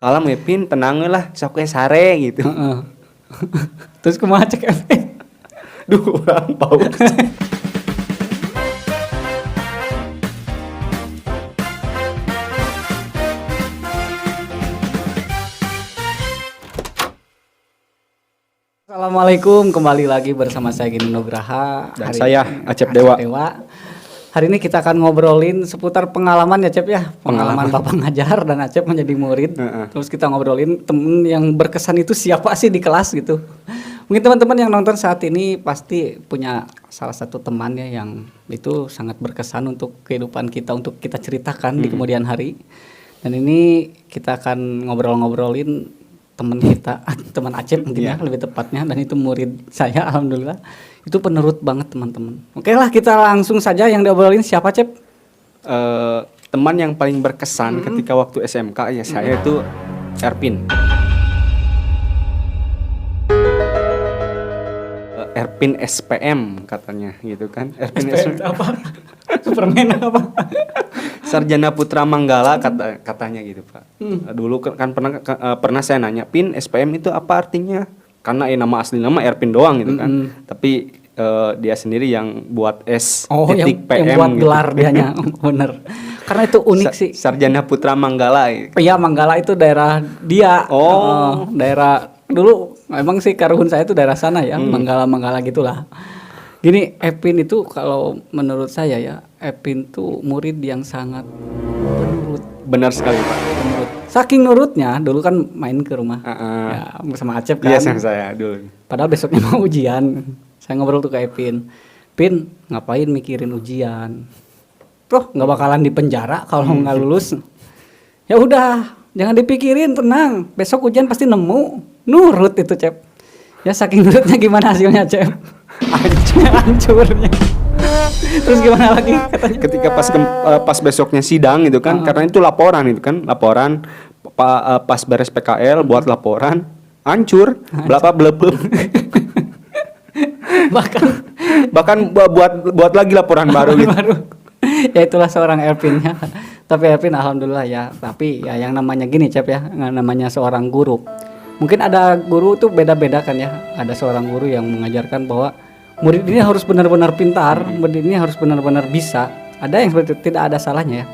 Kalem Epin tenang lah sok sare gitu. Heeh. Terus kumaha cek Epin? Duh urang paus. Assalamualaikum, kembali lagi bersama saya Gini Nugraha Dan saya Acep Dewa. Hari ini kita akan ngobrolin seputar pengalaman ya Cep ya. Pengalaman Bapak ngajar dan Acep menjadi murid. Terus kita ngobrolin temen yang berkesan itu siapa sih di kelas gitu. Mungkin teman-teman yang nonton saat ini pasti punya salah satu teman ya yang itu sangat berkesan untuk kehidupan kita, untuk kita ceritakan di kemudian hari. Dan ini kita akan ngobrol-ngobrolin teman kita, teman Acep mungkin ya lebih tepatnya, dan itu murid saya alhamdulillah. Itu penurut banget teman-teman. Oke lah, kita langsung saja yang diobrolin siapa Cep? Teman yang paling berkesan ketika waktu SMK ya saya itu Erpin. Erpin SPM katanya gitu kan. Erpin SPM apa? Superman apa? Sarjana Putra Manggala katanya gitu Pak. Dulu kan pernah saya nanya, Pin SPM itu apa artinya? Karena nama asli nama Erpin doang gitu kan. Tapi dia sendiri yang buat titik PM yang buat gitu. gelar dianya. Bener. Karena itu unik sih. Sarjana Putra Manggala. Iya, Manggala itu daerah dia. Daerah dulu memang sih karuhun saya itu daerah sana ya, Manggala gitulah. Gini, Epin itu kalau menurut saya ya, Epin tuh murid yang sangat penurut. Benar sekali Pak. Penurut. Saking nurutnya, dulu kan main ke rumah ya, bersama Acep kan. Iya sama saya dulu. Padahal besoknya mau ujian. Saya ngobrol tuh ke Epin. Pin, ngapain mikirin ujian? Tuh nggak bakalan dipenjara kalau nggak lulus. Ya udah, jangan dipikirin, tenang. Besok ujian pasti nemu. Nurut itu Cep. Ya saking nurutnya gimana hasilnya Cep? Hancurnya. Terus gimana lagi katanya? Ketika pas besoknya sidang gitu kan, karena itu laporan itu kan, pas beres PKL buat laporan, hancur, blep. bahkan buat lagi laporan baru gitu. Ya itulah seorang Erpin ya. Tapi Erpin alhamdulillah ya. Tapi ya yang namanya gini Cep ya, namanya seorang guru. Mungkin ada guru tuh beda-beda kan ya. Ada seorang guru yang mengajarkan bahwa murid ini harus benar-benar pintar, murid ini harus benar-benar bisa. Ada yang seperti itu, tidak ada salahnya ya.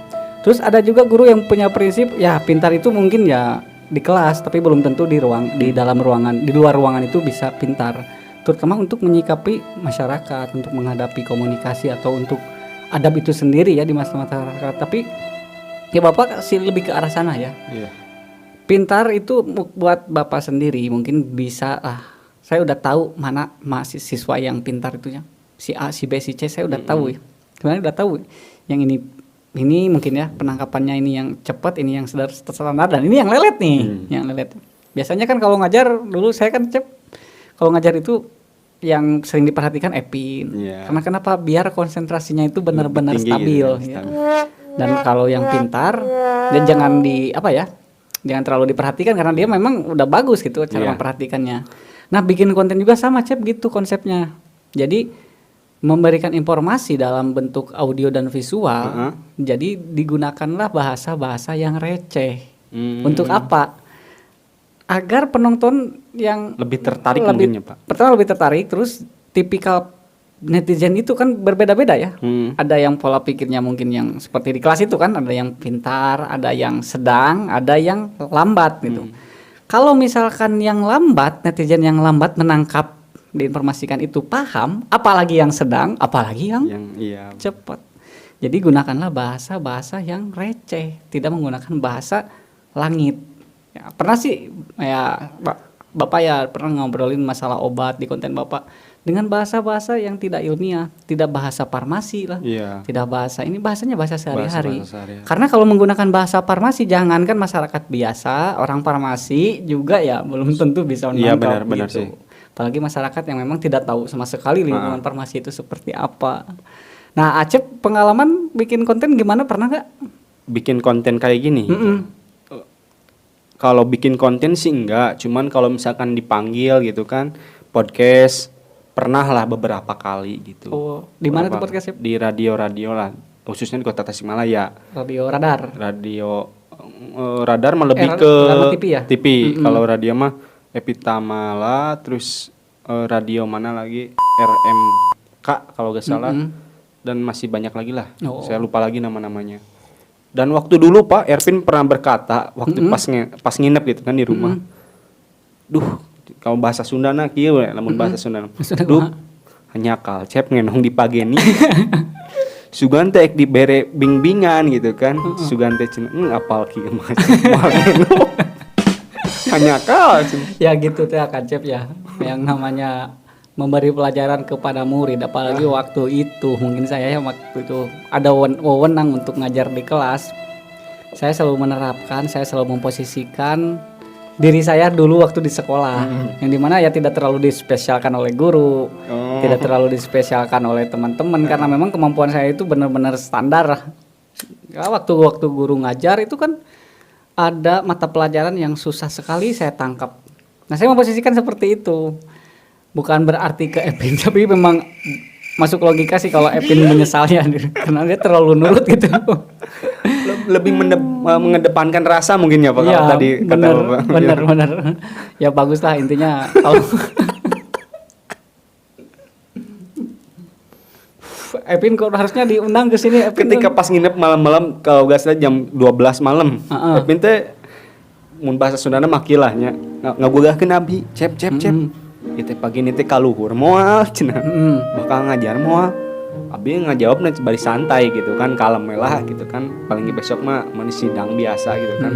Terus ada juga guru yang punya prinsip ya pintar itu mungkin ya di kelas, tapi belum tentu di dalam ruangan, di luar ruangan itu bisa pintar. Terutama untuk menyikapi masyarakat, untuk menghadapi komunikasi atau untuk adab itu sendiri ya di masyarakat. Tapi ya Bapak sih lebih ke arah sana ya. Iya. Pintar itu buat Bapak sendiri mungkin bisa saya udah tahu mana mahasiswa yang pintar itunya. Si A, si B, si C saya udah tahu ya. Sebenarnya udah tahu. Yang ini mungkin ya penangkapannya ini yang cepat, ini yang standar, dan ini yang lelet nih, yang lelet. Biasanya kan kalau ngajar dulu saya kan kalau ngajar itu yang sering diperhatikan Epin. Karena kenapa? Biar konsentrasinya itu benar-benar stabil gitu, ya. Dan kalau yang pintar dan jangan jangan terlalu diperhatikan karena dia memang udah bagus gitu cara memperhatikannya. Nah, bikin konten juga sama Cep gitu konsepnya. Jadi memberikan informasi dalam bentuk audio dan visual. Jadi digunakanlah bahasa-bahasa yang receh. Untuk apa? Agar penonton yang lebih tertarik mungkin ya Pak. Pertama lebih tertarik, terus tipikal netizen itu kan berbeda-beda ya. Ada yang pola pikirnya mungkin yang seperti di kelas itu kan, ada yang pintar, ada yang sedang, ada yang lambat gitu. Kalau misalkan yang lambat, netizen yang lambat menangkap, diinformasikan itu paham, apalagi yang sedang, apalagi yang cepat. Jadi gunakanlah bahasa-bahasa yang receh, tidak menggunakan bahasa langit. Ya, pernah sih ya Bapak ya pernah ngobrolin masalah obat di konten Bapak dengan bahasa-bahasa yang tidak ilmiah, tidak bahasa farmasi lah, tidak bahasanya bahasa sehari-hari. Karena kalau menggunakan bahasa farmasi, jangankan masyarakat biasa, orang farmasi juga ya belum tentu bisa menangkap benar gitu. sih. Apalagi masyarakat yang memang tidak tahu sama sekali lingkungan farmasi itu seperti apa. Nah, Acep pengalaman bikin konten gimana, pernah nggak? Bikin konten kayak gini? Kalau bikin konten sih enggak, cuman kalau misalkan dipanggil gitu kan, podcast pernah lah beberapa kali gitu. Di mana tuh podcastnya? Di radio lah, khususnya di Kota Tasikmalaya. Radio Radar. Radio radar mah lebih Eh, ke radar mah TV ya? TV. Kalau radio mah Epitamala, terus radio mana lagi RMK kalau gak salah. Dan masih banyak lagi lah. Oh. Saya lupa lagi nama-namanya. Dan waktu dulu Pak Ervin pernah berkata waktu pas nginep gitu kan di rumah. Duh, kalau bahasa Sunda na kieu we, lamun bahasa Sunda. Duh, hanya kalcep ngenong di pageni. Sugan teh ek dibere bing-bingan gitu kan. Sugan teh cenah apal kieu mah. Hanya kal. Ya gitu teh Kacep ya. Yang namanya memberi pelajaran kepada murid, apalagi waktu itu mungkin saya ya waktu itu ada wewenang untuk ngajar di kelas. Saya selalu menerapkan, saya selalu memposisikan diri saya dulu waktu di sekolah, yang dimana ya tidak terlalu dispesialkan oleh guru, tidak terlalu dispesialkan oleh teman-teman, karena memang kemampuan saya itu benar-benar standar. Ya, waktu guru ngajar itu kan ada mata pelajaran yang susah sekali saya tangkap. Nah saya memposisikan seperti itu. Bukan berarti ke Epin, tapi memang masuk logika sih kalau Epin menyesalnya karena dia terlalu nurut gitu. Lebih mengedepankan rasa mungkin ya Pak kalau tadi kata Bapak. Benar. Ya bagus lah intinya kalau Epin kok harusnya diundang ke sini Epin. Ketika pas nginep malam-malam kalau gak salah jam 12 malam. Epin teh mun bahasa Sundana mah kilahnya ngagugahkeun abdi, cep. Itu pagi ini teh kaluhur moal cenah. Bakal ngajar moal. Abi ngajawabna bari santai gitu kan, kalem lah gitu kan. Paling besok mah manis sidang biasa gitu kan,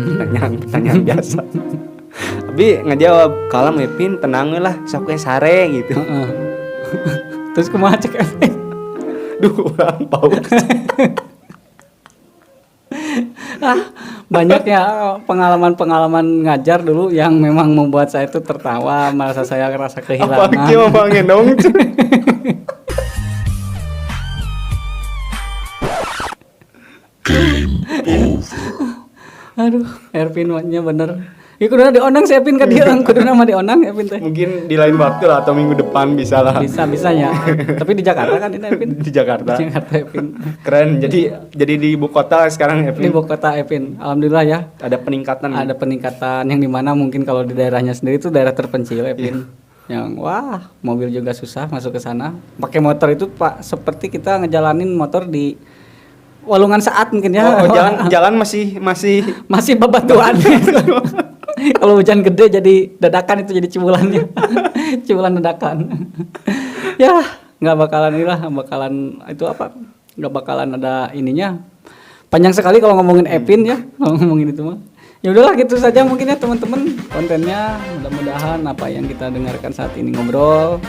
pertanyaan biasa. Abi ngajawab kalem Epin, tenang lah, sok we sare gitu. Terus kumaha cek Epin? Duh, urang paus. Banyak ya pengalaman-pengalaman ngajar dulu yang memang membuat saya itu tertawa, merasa saya ngerasa kehilangan. Apalagi mau ngendong. Aduh, Ervin-nya bener. Ya kuduna dionang si Epin ka dieu, kuduna mah dionang Epin teh. Mungkin di lain waktu lah atau minggu depan bisa lah. Bisa-bisanya. Tapi di Jakarta kan ini Epin. Di Jakarta. Di Jakarta Epin. Keren. Jadi di ibu kota sekarang Di Epin. ibu kota Epin. Alhamdulillah ya. Ada peningkatan. Ada peningkatan yang dimana mungkin kalau di daerahnya sendiri itu daerah terpencil Epin. Yang wah, mobil juga susah masuk ke sana. Pakai motor itu Pak seperti kita ngejalanin motor di walungan saat mungkin ya. Oh, jalan masih bebatuan. Kalau hujan gede jadi dadakan itu jadi cibulannya. Cibulan dadakan. Ya, nggak bakalan itu apa? Nggak bakalan ada ininya. Panjang sekali kalau ngomongin Epin ya, kalau ngomongin itu mah. Ya udahlah gitu saja mungkin ya teman-teman kontennya. Mudah-mudahan apa yang kita dengarkan saat ini ngobrol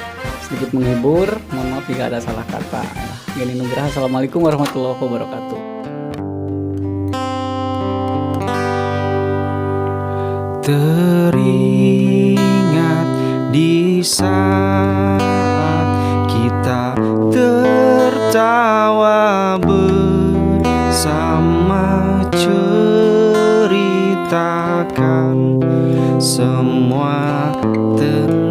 sedikit menghibur. Mohon maaf jika ada salah kata. Gini Nugraha, assalamualaikum warahmatullahi wabarakatuh. Teringat di saat kita tertawa bersama, ceritakan semua tentang